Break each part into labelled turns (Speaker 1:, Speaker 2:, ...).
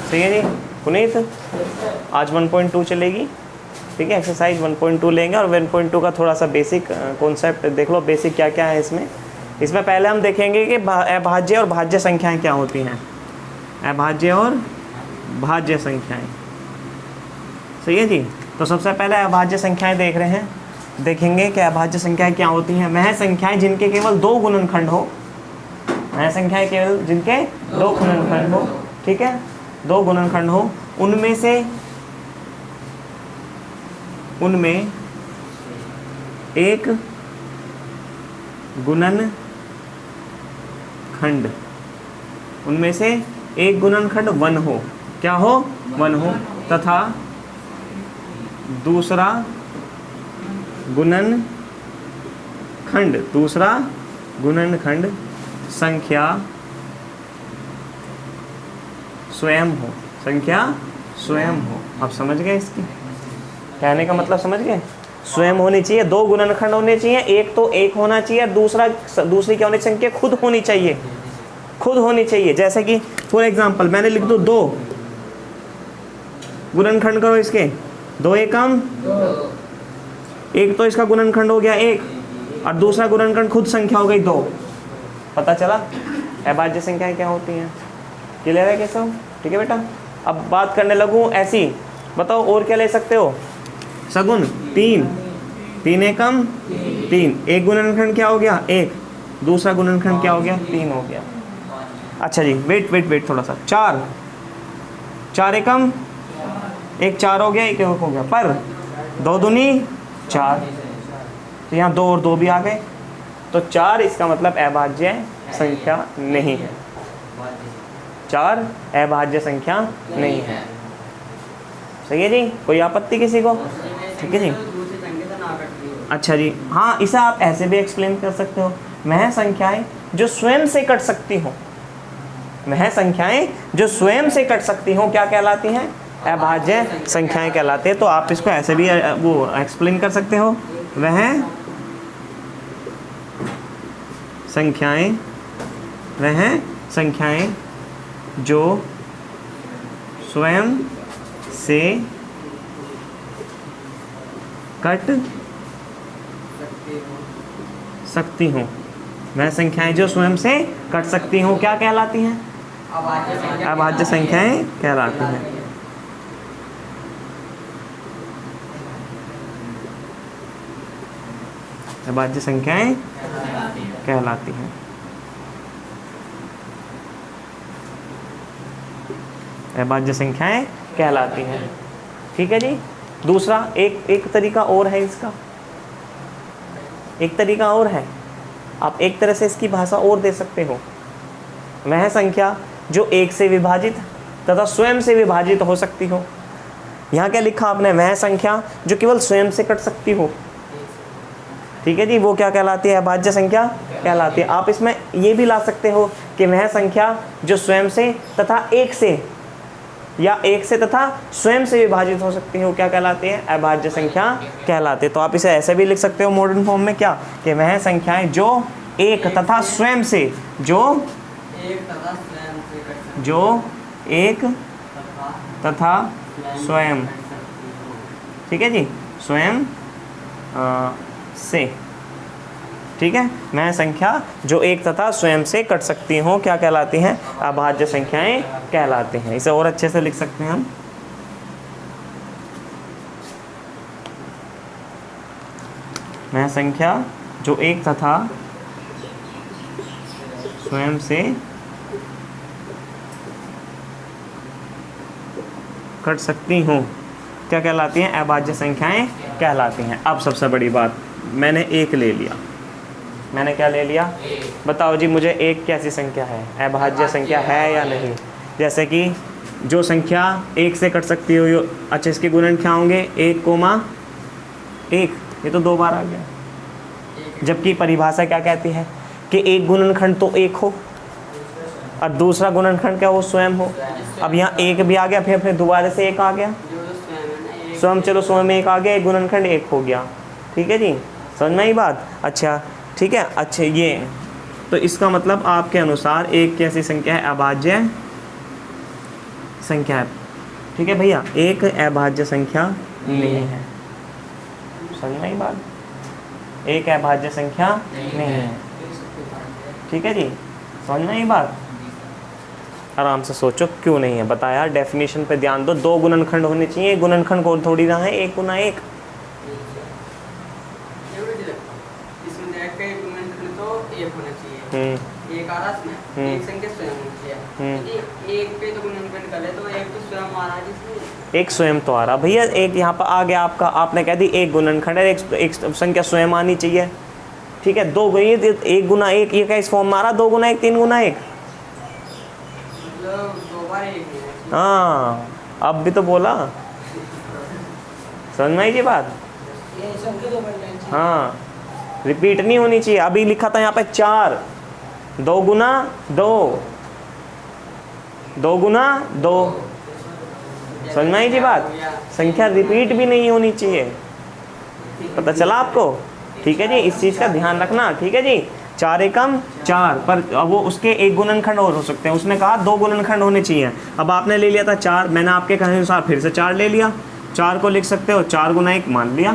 Speaker 1: सही है जी। पुनीत आज 1.2 चलेगी, ठीक है। एक्सरसाइज 1.2 लेंगे और 1.2 का थोड़ा सा बेसिक कॉन्सेप्ट देख लो, बेसिक क्या क्या है इसमें। इसमें पहले हम देखेंगे कि अभाज्य और भाज्य संख्याएं क्या होती हैं, अभाज्य और भाज्य संख्याएं, सही है जी। तो सबसे पहले अभाज्य संख्याएं देख रहे हैं, देखेंगे कि अभाज्य संख्याएं क्या होती हैं। वह संख्याएं जिनके केवल 2 गुणनखंड हो, वह संख्याएं केवल जिनके 2 गुणनखंड हो, ठीक है, 2 गुणनखंड हो, उनमें एक गुणनखंड, उनमें से एक गुणनखंड 1 हो, क्या हो, 1 हो, तथा दूसरा गुणनखंड संख्या स्वयं हो, संख्या स्वयं हो। आप समझ गए इसकी कहने का मतलब, समझ गए। स्वयं होनी चाहिए, 2 गुणनखंड होने चाहिए, एक तो एक होना चाहिए, दूसरी क्या होनी संख्या खुद होनी चाहिए, खुद होनी चाहिए। जैसे कि फॉर एग्जांपल मैंने लिख दो 2, गुणनखंड करो इसके, 2 एकम 1, तो इसका गुणनखंड हो गया 1 और दूसरा गुणनखंड खुद संख्या हो गई 2। पता चला अभाज्य संख्याएं क्या होती हैं। क्लियर है कैसे हो, ठीक है बेटा। अब बात करने लगूं ऐसी, बताओ और क्या ले सकते हो। सगुण 3 एकम 3, एक गुणनखंड क्या हो गया 1, दूसरा गुणनखंड क्या हो गया 3 हो गया। अच्छा जी, वेट थोड़ा सा। 4 एकम 1 4 हो गया, 1 हो गया, पर 2 दूनी 4, तो यहाँ 2 और 2 भी आ गए, तो 4 इसका मतलब अभाज्य संख्या नहीं है, 4 अभाज्य संख्या नहीं है। सही है जी, कोई आपत्ति किसी को, ठीक है जी। अच्छा जी, हाँ, इसे आप ऐसे भी एक्सप्लेन कर सकते हो, वह संख्याएं जो स्वयं से कट सकती हो, वह संख्याएं जो स्वयं से कट सकती हो क्या कहलाती हैं, अभाज्य संख्याएं कहलाते हैं। तो आप इसको ऐसे भी वो एक्सप्लेन कर सकते हो, वह संख्याएं जो स्वयं से कट सकती हूँ, वह संख्याएं जो स्वयं से कट सकती हूँ क्या कहलाती हैं, अभाज्य संख्याएं कहलाती हैं। अभाज्य संख्याएं कहलाती हैं। अभाज्य संख्याएं कहलाती हैं, ठीक है जी। दूसरा एक तरीका और है इसका, एक तरीका और है, आप एक तरह से इसकी भाषा और दे सकते हो। वह संख्या जो 1 से विभाजित तथा स्वयं से विभाजित हो सकती हो। यहाँ क्या लिखा आपने, वह संख्या जो केवल स्वयं से कट सकती हो, ठीक है जी, वो क्या कहलाती है, अभाज्य संख्या कहलाती है। आप इसमें ये भी ला सकते हो कि वह संख्या जो स्वयं से तथा 1 से या 1 से तथा स्वयं से विभाजित हो सकती है, क्या कहलाती है, अभाज्य संख्या कहलाती है। तो आप इसे ऐसे भी लिख सकते हो मॉडर्न फॉर्म में, क्या कि वह संख्याएं जो 1 तथा स्वयं से, जो 1 तथा स्वयं, ठीक है जी, स्वयं से, ठीक है, वह संख्या जो 1 तथा स्वयं से कट सकती हो क्या कहलाती हैं, अभाज्य संख्याएं कहलाती हैं। इसे और अच्छे से लिख सकते हैं हम, वह संख्या जो 1 तथा स्वयं से कट सकती हूँ क्या कहलाती हैं, अभाज्य संख्याएं कहलाती हैं। अब सबसे बड़ी बात, मैंने 1 ले लिया, मैंने क्या ले लिया, बताओ जी मुझे 1 कैसी संख्या है, अभाज्य संख्या है या नहीं। जैसे कि जो संख्या 1 से कट सकती हो, अच्छा इसके गुणन क्या होंगे, 1,1, ये तो 2 बार आ गया, जबकि परिभाषा क्या कहती है कि एक गुणनखंड तो 1 हो और दूसरा गुणनखंड क्या हो, स्वयं हो। अब यहाँ 1 भी आ गया, फिर दोबारा से 1 आ गया, स्वयं, चलो स्वयं 1 आ गया, एक गुणनखंड 1 हो गया, ठीक है जी, समझ में आई बात। अच्छा ठीक है, अच्छा ये तो इसका मतलब आपके अनुसार 1 कैसी संख्या है, अभाज्य संख्या है। ठीक है भैया, एक अभाज्य संख्या नहीं है। समझ में आई बात? एक अभाज्य संख्या नहीं है। ठीक है जी, समझ में आई बात? आराम से सोचो क्यों नहीं है, बता यार। डेफिनेशन पे ध्यान दो, 2 गुणनखंड होने चाहिए। गुणनखंड कौन थोड़ी ना है 1 गुना 1।
Speaker 2: इसमें देखा एक गुणनखंड तो 1 होना चाहिए। एक आ रहा इसमें, एक संख्या स्वयं होनी चाहिए। क्योंकि एक पे तो गुणनखंड कर ले तो एक तो स्वयं आ रहा है जिसमें। एक
Speaker 1: स्वयं तो आ रहा भैया, एक यहाँ पर आ गया आपका, आपने कह दी एक गुणनखंड है, एक संख्या स्वयं आनी चाहिए। ठीक है, 2 ये 1 गुना 1, ये क्या इस फॉर्म में आ रहा? 2 गुना 1 3 गुना 1।
Speaker 2: दो बार एक है।
Speaker 1: हाँ, अब भी तो बोला। समझ में आई जी बात?
Speaker 2: ये संख्या तो बढ़ जानी चाहिए।
Speaker 1: हाँ, रिपीट नहीं होनी चाहिए। अभी लिखा था यहाँ पे 4, 2 गुना 2, 2 गुना 2। समझ में आई जी बात? संख्या रिपीट भी नहीं होनी चाहिए। पता चला आपको? ठीक है जी, इस चीज़ का ध्यान रखना। ठीक है जी, 4 एकम 4, पर अब वो उसके एक गुणनखंड और हो सकते हैं। उसने कहा 2 गुणनखंड होने चाहिए। अब आपने ले लिया था 4, मैंने आपके कहने अनुसार फिर से 4 ले लिया। 4 को लिख सकते हो 4 गुना 1 मान लिया।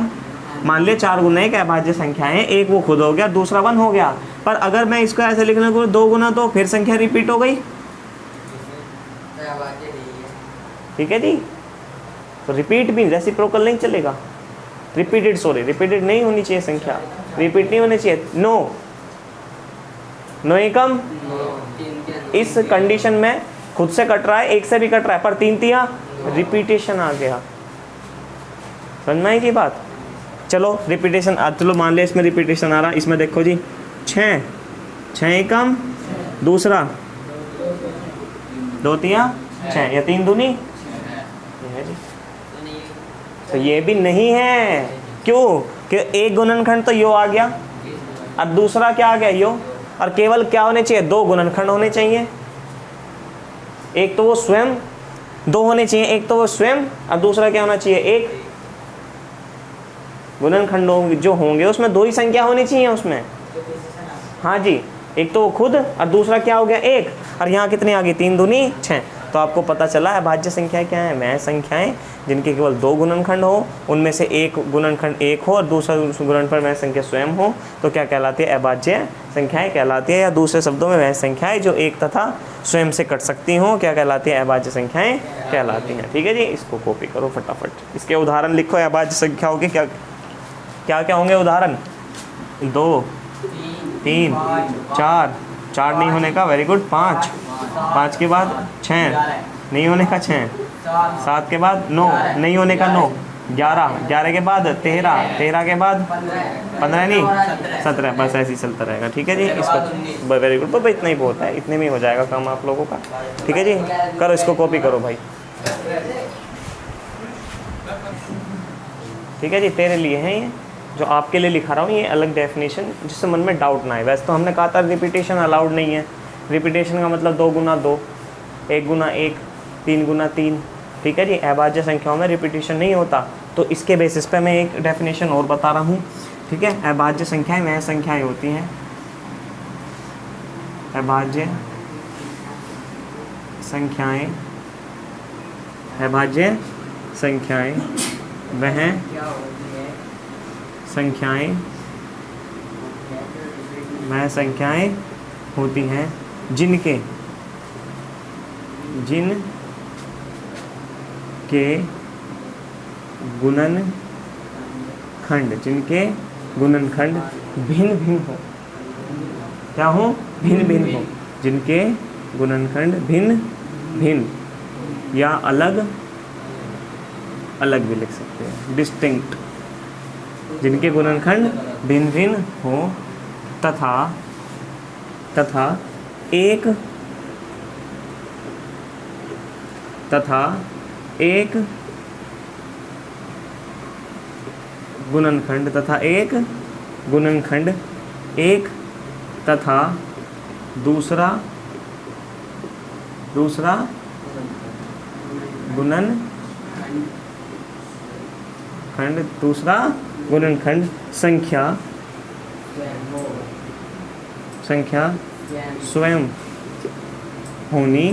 Speaker 1: मान लिया 4 गुना 1 अभाज्य संख्याएं, एक वो खुद हो गया, दूसरा 1 हो गया। पर अगर मैं इसको ऐसे लिखने को 2 गुना 2, फिर संख्या रिपीट हो गई। ठीक है जी, तो रिपीट भी रेसिप्रोकल नहीं चलेगा। रिपीटेड नहीं होनी चाहिए संख्या, रिपीट नहीं होनी चाहिए। नो एकम, इस कंडीशन में खुद से कट रहा है, एक से भी कट रहा है, पर 3 तिया रिपीटेशन आ गया। समझ में आएगी बात? चलो रिपीटेशन, चलो मान लिया इसमें रिपीटेशन आ रहा। इसमें देखो जी 6 एकम, दूसरा 2 तिया 6, या 3 दूनी है जी। तो ये भी नहीं है। क्यों? कि एक गुणनखंड तो यो आ गया और दूसरा क्या आ गया यो, और केवल क्या होने चाहिए? 2 गुणनखंड होने चाहिए। एक तो वो स्वयं, 2 होने चाहिए, एक तो वो स्वयं और दूसरा क्या होना चाहिए? एक गुणनखंड जो होंगे उसमें 2 ही संख्या होनी चाहिए उसमें। हाँ जी, एक तो वो खुद और दूसरा क्या हो गया? एक। और यहाँ कितनी आ गई? 3 दूनी 6। तो आपको पता चला अभाज्य संख्याएं क्या है? वह संख्याएं जिनके केवल 2 गुणनखंड हो, उनमें से एक गुणनखंड एक हो और दूसरा गुणनखंड वह संख्या स्वयं हो, तो क्या कहलाती है? अभाज्य संख्याएं कहलाती है। या दूसरे शब्दों में वह संख्याएं जो एक तथा स्वयं से कट सकती हों, क्या कहलाती है? अभाज्य संख्याएं कहलाती हैं। ठीक है जी, इसको कॉपी करो फटाफट। इसके उदाहरण लिखो अभाज्य संख्याओं के। क्या क्या क्या होंगे उदाहरण? 2 3 4 नहीं होने का, वेरी गुड, 5 के बाद 6 नहीं होने का 6, 7 के बाद 9 नहीं होने का 9, 11 के बाद 13 के बाद 15 नहीं 17, बस ऐसे ही चलता रहेगा। ठीक है जी, इसको वेरी गुड, तो इतना ही बहुत है, इतने में ही हो जाएगा काम आप लोगों का। ठीक है जी, करो इसको कॉपी करो भाई। ठीक है जी, तेरे लिए है ये, जो आपके लिए लिखा रहा हूँ, ये अलग डेफिनेशन, जिससे मन में डाउट ना आए। वैसे तो हमने कहा था रिपीटेशन अलाउड नहीं है। रिपीटेशन का मतलब 2 गुना 2, 1 गुना 1, 3 गुना 3। ठीक है जी, अभाज्य संख्याओं में रिपीटेशन नहीं होता। तो इसके बेसिस पे मैं एक डेफिनेशन और बता रहा हूँ। ठीक है, अभाज्य संख्याएं वह संख्याएं होती हैं, अभाज्य संख्याएं, अभाज्य संख्याएं वह संख्याएं वह संख्याएं होती हैं जिनके गुणनखंड भिन्न भिन्न हो। क्या हो? भिन्न भिन्न हो। जिनके गुणनखंड भिन्न भिन्न या अलग अलग भी लिख सकते हैं, डिस्टिंक्ट। जिनके गुणनखंड भिन्न भिन्न हो तथा एक गुणनखंड एक तथा दूसरा गुणनखंड संख्या स्वयं होनी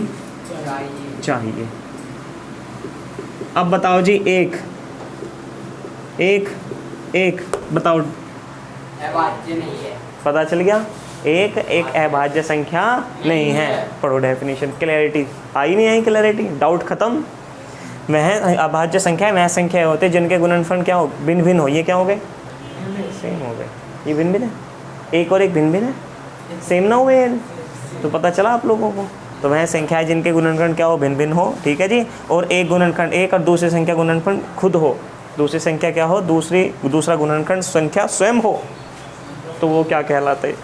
Speaker 1: चाहिए। अब बताओ जी, एक एक एक बताओ,
Speaker 2: अभाज्य नहीं है।
Speaker 1: पता चल गया, एक एक अभाज्य संख्या नहीं है। पढ़ो डेफिनेशन, क्लैरिटी आई नहीं आई, क्लैरिटी, डाउट खत्म। वह अभाज्य संख्या वह संख्या होते हैं जिनके गुणनफल क्या हो, भिन्न भिन्न हो। ये क्या हो गए, सेम हो गए। ये भिन्न भिन्न है, एक और एक भिन्न भिन्न है, सेम ना हुए। तो पता चला आप लोगों को। तो वह संख्या है जिनके गुणनखंड क्या हो, भिन्न भिन्न हो, ठीक है जी। और एक गुणनखंड, एक और दूसरी संख्या गुणनखंड खुद हो, दूसरी संख्या क्या हो, दूसरा गुणनखंड संख्या स्वयं हो, तो वो क्या कहलाते हैं,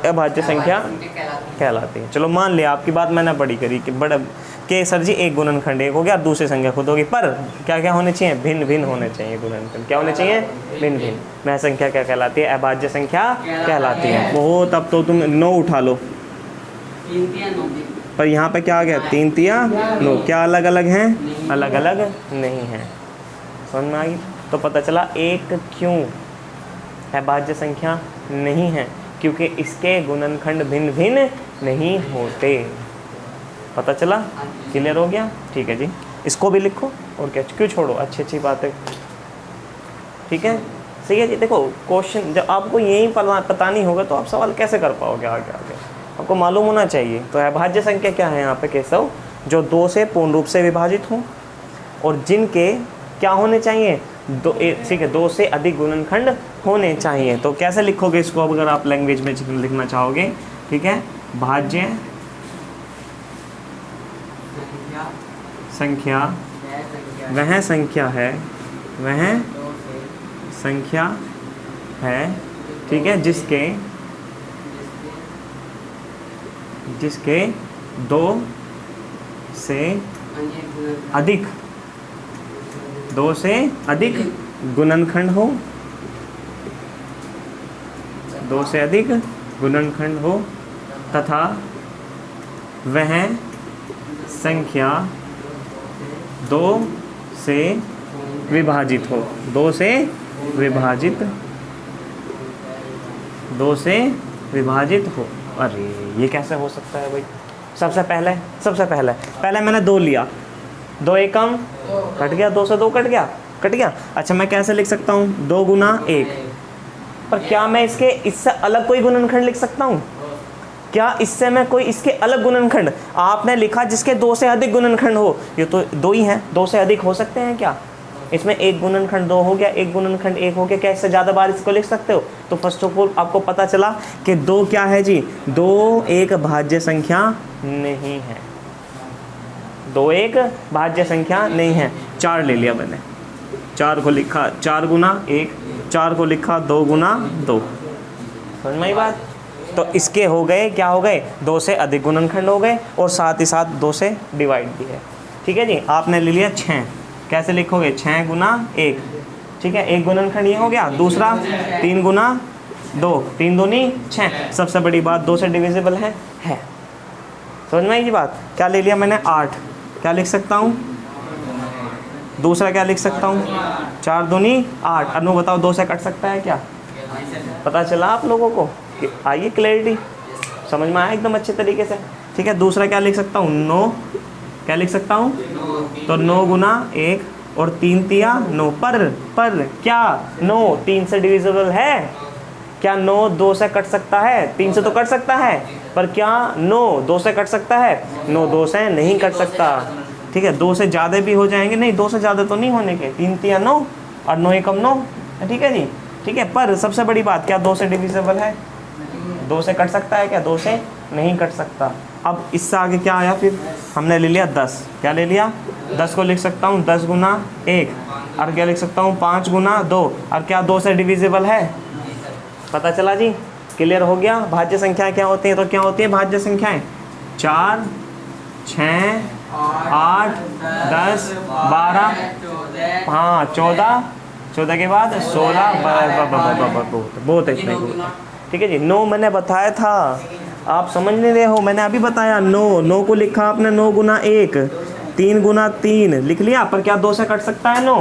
Speaker 1: अभाज्य संख्या कहलाती है। चलो मान लिया, आपकी बात मैंने बड़ी करी कि बड़ा के सर जी एक गुणनखंड एक हो गया, दूसरी संख्या खुद होगी, पर क्या क्या होने चाहिए, भिन्न भिन्न होने चाहिए गुणनखंड। क्या होने चाहिए, भिन्न भिन्न। वह संख्या क्या कहलाती है, अभाज्य संख्या कहलाती है। वो तब तो तुम 9 उठा लो, पर यहाँ पे क्या आ गया, 3 तिया 9, क्या अलग अलग हैं, अलग अलग नहीं हैं। समझ में आ गई। तो पता चला एक क्यों अभाज्य संख्या नहीं है, क्योंकि इसके गुणनखंड भिन्न भिन्न नहीं होते। पता चला, क्लियर हो गया, ठीक है जी। इसको भी लिखो, और क्या, क्यों छोड़ो, अच्छी अच्छी बातें, ठीक है, सही है जी। देखो क्वेश्चन जब आपको यही पता नहीं होगा तो आप सवाल कैसे कर पाओगे आगे आगे, आपको मालूम होना चाहिए। तो अभाज्य संख्या क्या है यहाँ पे केशव, जो 2 से पूर्ण रूप से विभाजित हो और जिनके क्या होने चाहिए, ठीक है, 2 से अधिक गुणनखंड होने चाहिए। तो कैसे लिखोगे इसको, अब अगर आप लैंग्वेज में लिखना चाहोगे, ठीक है, भाज्य संख्या वह संख्या है, वह संख्या है, ठीक है, जिसके 2 से अधिक, 2 से अधिक गुणनखंड हो, 2 से अधिक गुणनखंड हो, तथा वह संख्या 2 से विभाजित हो, 2 से विभाजित, 2 से विभाजित हो। अरे ये कैसे हो सकता है भाई। सबसे पहले मैंने 2 लिया, 2 एकम कट गया, 2 से 2 कट गया। अच्छा मैं कैसे लिख सकता हूँ, 2 गुना 1। पर क्या मैं इससे अलग कोई गुणनखंड लिख सकता हूँ, क्या इससे मैं कोई इसके अलग गुणनखंड, आपने लिखा जिसके 2 से अधिक गुणनखंड हो, ये तो 2 ही हैं, 2 से अधिक हो सकते हैं क्या, इसमें एक गुणनखंड 2 हो गया, एक गुणनखंड 1 हो गया, क्या इससे ज़्यादा बार इसको लिख सकते हो। तो फर्स्ट ऑफ ऑल आपको पता चला कि 2 क्या है जी, 2 एक भाज्य संख्या नहीं है, 2 एक भाज्य संख्या नहीं है। 4 ले लिया मैंने, 4 को लिखा 4 गुना 1, 4 को लिखा 2 गुना 2, समझ में आई बात। तो इसके हो गए, क्या हो गए, 2 से अधिक गुणनखंड हो गए, और साथ ही साथ 2 से डिवाइड भी है, ठीक है जी। आपने ले लिया 6, कैसे लिखोगे, 6 गुना 1, ठीक है, एक गुणनखंड ये हो गया, दूसरा 3 गुना 2, 3 दूनी 6, सबसे बड़ी बात 2 से डिविजिबल है। समझ में आई जी बात। क्या ले लिया मैंने, 8, क्या लिख सकता हूँ, दूसरा क्या लिख सकता हूँ, 4 दूनी 8। अनु बताओ 2 से कट सकता है क्या, पता चला आप लोगों को, आइए क्लैरिटी, समझ में आया एकदम अच्छे तरीके से, ठीक है। दूसरा क्या लिख सकता हूँ, 9, क्या लिख सकता हूँ, तो 9 गुना 1 और 3 तिया 9, पर क्या 9 3 से डिविजिबल है, क्या 9 2 से कट सकता है, 3 से तो कट सकता है, पर क्या 9 2 से कट सकता है, 9 2 से नहीं कट सकता, ठीक है। 2 से ज़्यादा भी हो जाएंगे, नहीं 2 से ज़्यादा तो नहीं होने के, 3 तिया 9 और 9 एकम 9, ठीक है जी, ठीक है। पर सबसे बड़ी बात, क्या 2 से डिविजिबल है, 2 से कट सकता है क्या, 2 से नहीं कट सकता। अब इससे आगे क्या आया, फिर हमने ले लिया 10, क्या ले लिया, 10 को लिख सकता हूँ 10 गुना 1, और क्या लिख सकता हूँ 5 गुना 2, और क्या 2 से डिविजिबल है, पता चला जी, क्लियर हो गया। भाज्य संख्याएं क्या होती हैं, तो क्या होती है भाज्य संख्याएं, 4 6 8 10 12, हाँ 14 के बाद 16, बहुत इतना ही, ठीक है जी। 9 मैंने बताया था, आप समझ नहीं रहे हो, मैंने अभी बताया 9 को लिखा आपने 9 गुना 1, 3 गुना 3 लिख लिया, पर क्या 2 से कट सकता है 9,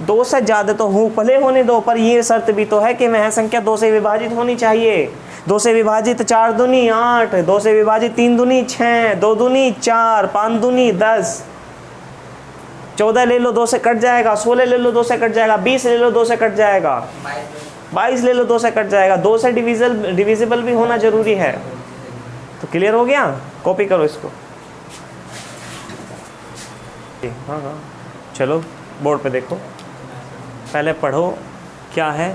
Speaker 1: 2 से ज़्यादा तो हो भले होने दो, पर ये शर्त भी तो है कि वह संख्या 2 से विभाजित होनी चाहिए। 2 से विभाजित 4 दूनी 8, 2 से विभाजित 3 दूनी 6, 2 दूनी 4, 5 दूनी 10, 14 ले लो 2 से कट जाएगा, 16 ले लो 2 से कट जाएगा, 20 ले लो 2 से कट जाएगा, 22 ले लो 2 से कट जाएगा। 2 से डिविजिबल भी होना जरूरी है। तो क्लियर हो गया, कॉपी करो इसको। हाँ हाँ चलो बोर्ड पे देखो, पहले पढ़ो क्या है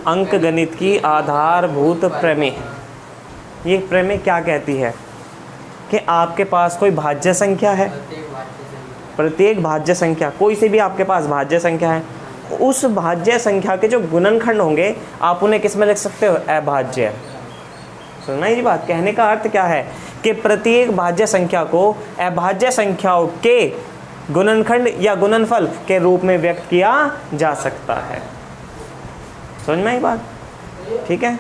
Speaker 1: अंक गणित की आधारभूत प्रमेय। ये प्रमेय क्या कहती है कि आपके पास कोई भाज्य संख्या है, प्रत्येक भाज्य संख्या, कोई से भी आपके पास भाज्य संख्या है, उस भाज्य संख्या के जो गुणनखंड होंगे आप उन्हें किस में लिख सकते हो, अभाज्य। सुनना ये बात, कहने का अर्थ क्या है कि प्रत्येक भाज्य संख्या को अभाज्य संख्याओं के गुणनखंड या गुणनफल के रूप में व्यक्त किया जा सकता है। समझ में आई बात? ठीक है।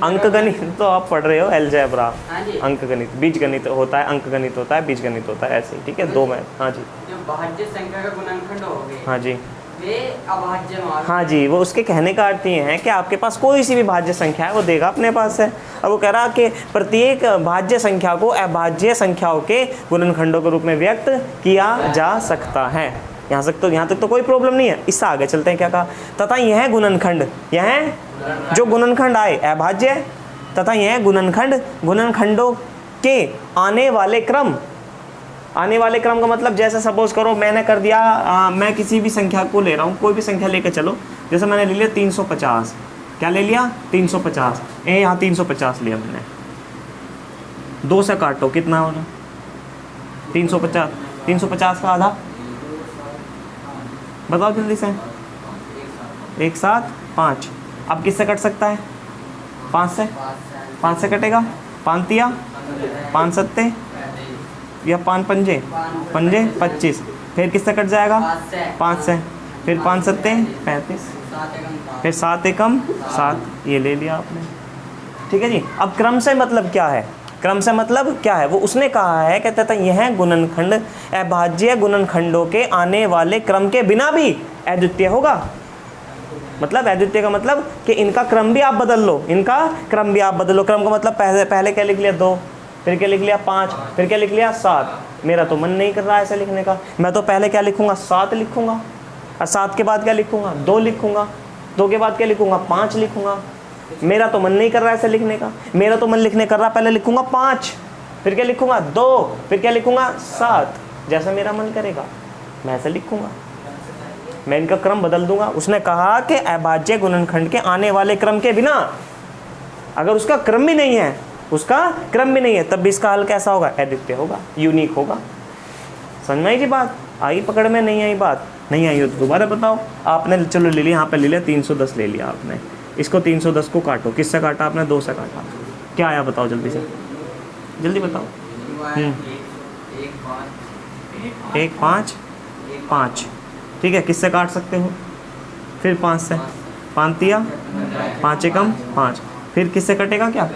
Speaker 1: अंक गणित तो आप पढ़ रहे हो, अलजेब्रा, अंक गणित, बीज गणित होता है, अंक गणित होता है, बीज गणित होता है, ऐसे ही। ठीक है, दो में। हाँ जी,
Speaker 2: जो भाज्य संख्या का गुणनखंड हो गए,
Speaker 1: हाँ जी,
Speaker 2: वे अभाज्य मान।
Speaker 1: हाँ जी, वो उसके कहने का अर्थ ये है कि आपके पास कोई सी भी भाज्य संख्या है वो देगा अपने पास है। अब वो कह रहा कि प्रत्येक भाज्य संख्या को अभाज्य संख्याओं के गुणनखंडों के रूप में व्यक्त किया जा सकता है। यहाँ तक तो कोई प्रॉब्लम नहीं है। इससे आगे चलते हैं, क्या कहा, तथा यह गुणनखंड, यह जो गुणनखंड आए अभाज्य, तथा यह गुणनखंडों के आने वाले क्रम, आने वाले क्रम का मतलब जैसे सपोज करो मैंने कर दिया, मैं किसी भी संख्या को ले रहा हूँ, कोई भी संख्या लेकर चलो, जैसे मैंने ले लिया 350, क्या ले लिया 350, यहाँ 350 लिया मैंने, 2 से काटो कितना होगा 350, 350 का आधा बताओ जल्दी से, 1 7 5। अब किससे कट सकता है, 5 से, 5 से कटेगा, 5 तिया 5 सत्ते या 5 पंजे 25, फिर किससे कट जाएगा 5 से, फिर 5 सत्ते 35, फिर 7 एकम 7, ये ले लिया आपने। ठीक है जी। अब क्रम से मतलब क्या है, क्रम से मतलब क्या है, वो उसने कहा है कहता था यह गुणनखंड अभाज्य गुणनखंडों के आने वाले क्रम के बिना भी अद्वितीय होगा। मतलब अद्वितीय का मतलब कि इनका क्रम भी आप बदल लो, इनका क्रम भी आप बदल लो। क्रम का मतलब पहले क्या लिख लिया 2, फिर क्या लिख लिया 5, फिर क्या लिख लिया 7। मेरा तो मन नहीं कर रहा है ऐसे लिखने का, मैं तो पहले क्या लिखूंगा 7 लिखूंगा, और 7 के बाद क्या लिखूंगा 2 लिखूंगा, 2 के बाद क्या लिखूंगा 5 लिखूंगा। मेरा तो मन नहीं कर रहा है ऐसे लिखने का, मेरा तो मन लिखने कर रहा, पहले लिखूंगा 5, फिर क्या लिखूंगा 2, फिर क्या लिखूंगा 7। जैसा मेरा मन करेगा मैं ऐसे लिखूंगा, मैं इनका क्रम बदल दूंगा। उसने कहा कि अभाज्य गुणनखंड के आने वाले क्रम के बिना, अगर उसका क्रम भी नहीं है, उसका क्रम भी नहीं है, तब भी इसका हल कैसा होगा, अद्वितीय होगा, यूनिक होगा। समझ में आई जी बात? आई पकड़ में? नहीं आई बात? नहीं आई हो तो दोबारा बताओ। आपने चलो ले लिया, यहाँ पे ले लिया 310 ले लिया आपने, इसको 310 को काटो, किससे काटा आपने 2 से काटा, क्या आया बताओ जल्दी से, जल्दी बताओ। 1 5 5, ठीक है, किससे काट सकते हो, फिर 5 से, 5 तिया 5 एकम 5, फिर किससे कटेगा क्या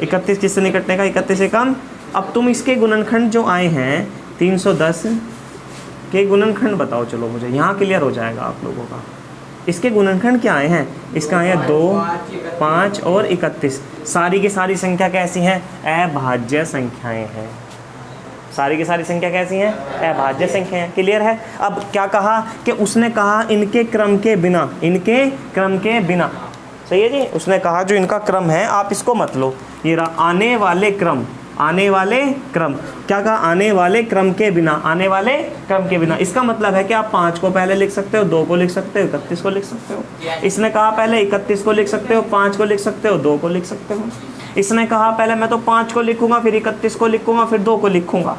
Speaker 1: 31, किससे नहीं कटने का 31 एकम। अब तुम इसके गुणनखंड जो आए हैं 310 के गुणनखंड बताओ, चलो मुझे यहाँ क्लियर हो जाएगा आप लोगों का। इसके गुणनखंड क्या आए हैं, इसका आया 2 5 और 31। सारी की सारी संख्या कैसी हैं, अभाज्य संख्याएं हैं। सारी की सारी संख्या कैसी हैं, अभाज्य संख्या है। क्लियर है? अब क्या कहा कि उसने कहा इनके क्रम के बिना, इनके क्रम के बिना, सही है जी। उसने कहा जो इनका क्रम है आप इसको मत लो, ये रहा आने वाले क्रम, आने वाले क्रम। क्या कहा, आने वाले क्रम के बिना, आने वाले क्रम के बिना। इसका मतलब है कि आप 5 को पहले लिख सकते हो, 2 को लिख सकते हो, 31 को लिख सकते हो। इसने कहा पहले 31 को लिख सकते हो, 5 को लिख सकते हो, 2 को लिख सकते हो। इसने कहा पहले मैं तो 5 को लिखूंगा, फिर 31 को लिखूंगा, फिर 2 को लिखूंगा।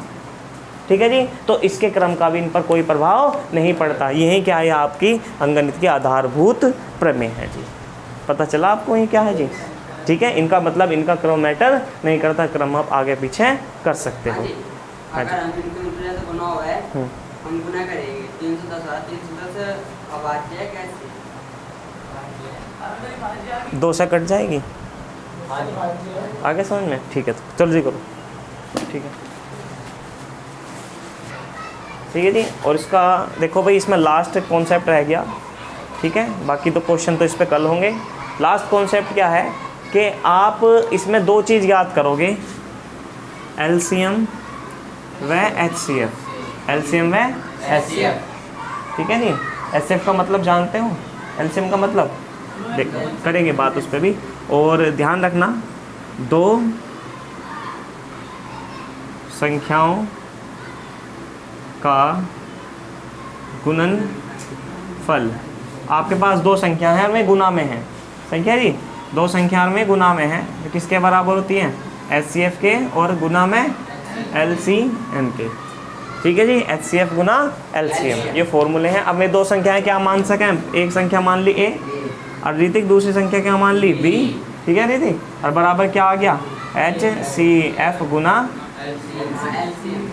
Speaker 1: ठीक है जी। तो इसके क्रम का भी इन पर कोई प्रभाव नहीं पड़ता। यही क्या है, आपकी अंकगणित की आधारभूत प्रमेय है जी। पता चला आपको ये क्या है जी? ठीक है, इनका मतलब इनका क्रम मैटर नहीं करता, क्रम आप आगे पीछे कर सकते हो।
Speaker 2: अगर हम इनके ऊपर से बना हुआ है, हम गुना करेंगे 310 अभाज्य है कैसे,
Speaker 1: 2 से कट जाएगी आगे समझ में। ठीक है, तो जल्दी करो। ठीक है, ठीक है जी। और इसका देखो भाई, इसमें लास्ट कॉन्सेप्ट रह गया। ठीक है, बाकी तो क्वेश्चन तो इस पे कल होंगे। लास्ट कॉन्सेप्ट क्या है कि आप इसमें 2 चीज़ याद करोगे, एलसीएम व एचसीएफ। एलसीएम व एचसीएफ, ठीक है जी। एचसीएफ का मतलब जानते हो, एलसीएम का मतलब देख करेंगे बात उस पर भी। और ध्यान रखना, दो संख्याओं का गुणनफल, आपके पास दो संख्या है में गुना में है, संख्या जी दो संख्या में गुना में है, तो किसके बराबर होती हैं, एचसीएफ के और गुना में एलसीएम के, ठीक है जी। एचसीएफ गुना एलसीएम, ये फॉर्मूले हैं। अब मैं दो संख्याएं क्या मान सकें, एक संख्या मान ली ए और ऋतिक दूसरी संख्या क्या मान ली बी, ठीक है ऋतिक, और बराबर क्या आ गया एचसीएफ गुना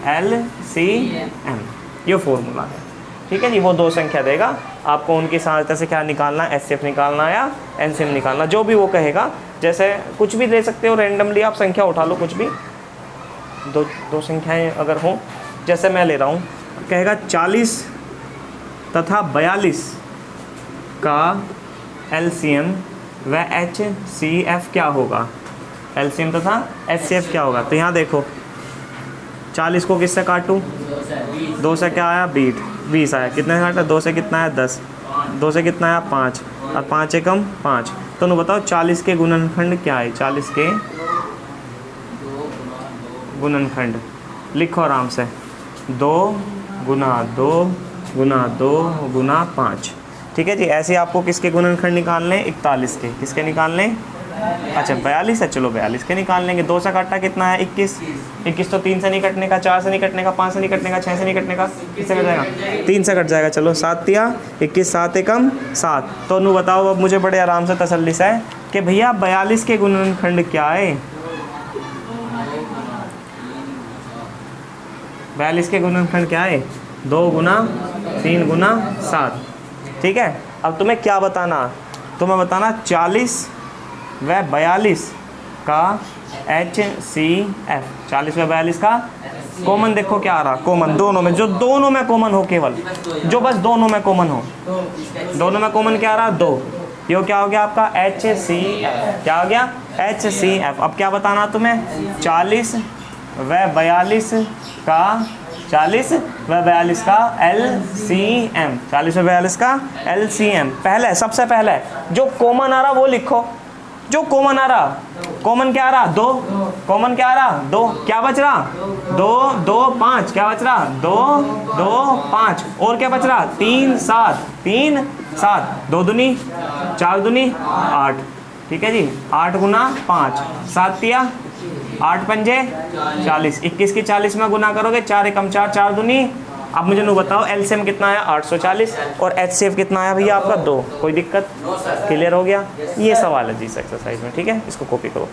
Speaker 1: एलसीएम, ये फॉर्मूला है, ठीक है जी। वो दो संख्या देगा आपको, उनकी सहायता से क्या निकालना है, एचसीएफ निकालना या एलसीएम निकालना, जो भी वो कहेगा। जैसे कुछ भी दे सकते हो, रैंडमली आप संख्या उठा लो, कुछ भी दो संख्याएं अगर हों, जैसे मैं ले रहा हूँ, कहेगा 40 तथा 42 का एलसीएम व एचसीएफ क्या होगा, एलसीएम तथा एचसीएफ क्या होगा। तो यहाँ देखो 40 को किससे काटूँ, 2 से क्या आया 20 आया, कितने से काटा, 2 से कितना आया 10, 2 से कितना आया 5, और 5 एकम 5। तो नु बताओ 40 के गुणनखंड क्या है, 40 के गुणनखंड लिखो आराम से, 2 गुना 2 गुना 2 गुना 5, ठीक है जी। ऐसे आपको किसके गुणनखंड निकालने, 41 के, किसके निकालने, अच्छा 42 है, चलो 42 के निकाल लेंगे। 2 से काटा कितना है 21, 21 तो 3 से नहीं कटने का, 4 से नहीं कटने का, 5 से नहीं कटने का, 6 से नहीं कटने का, किससे कट जाएगा, 3 से कट जाएगा। चलो 7 तिया 21, 7 एकम 7। तो नु बताओ अब मुझे बड़े आराम से तसल्ली से है कि भैया 42 के गुणनखंड क्या है, 42 के गुणनखंड क्या है, 2 गुना 3 गुना 7, ठीक है। अब तुम्हें क्या बताना, तुम्हें बताना 40 व 42 का एचसीएफ, 40 व 42 का कॉमन देखो क्या आ रहा, कॉमन दोनों में, जो दोनों में कॉमन हो, केवल जो बस दोनों में कॉमन हो, दोनों में कॉमन क्या आ रहा 2, ये क्या हो गया आपका एचसीएफ, क्या हो गया एचसीएफ। अब क्या बताना तुम्हें, 40 व 42 का 40 व 42 का एलसीएम, 40 व 42 का एलसीएम। पहले सबसे पहले जो कॉमन आ रहा वो लिखो, जो कॉमन आ रहा, कॉमन क्या आ रहा 2, कॉमन क्या आ रहा 2, क्या बच रहा 2 2 5, क्या बच रहा 2 2 5, और क्या बच रहा 3 7 3 7, 2 दूनी 4 दूनी 8, ठीक है जी। 8 गुना 5, 7 तिया 8 पंजे 40, 21 की 40 में गुना करोगे, 4 एकम 4, 4 दूनी। अब मुझे नु बताओ एलसीएम कितना आया 840 और एचसीएफ कितना आया भैया आपका 2, कोई दिक्कत, क्लियर हो गया। ये सवाल है जी इस एक्सरसाइज में, ठीक है, इसको कॉपी करो।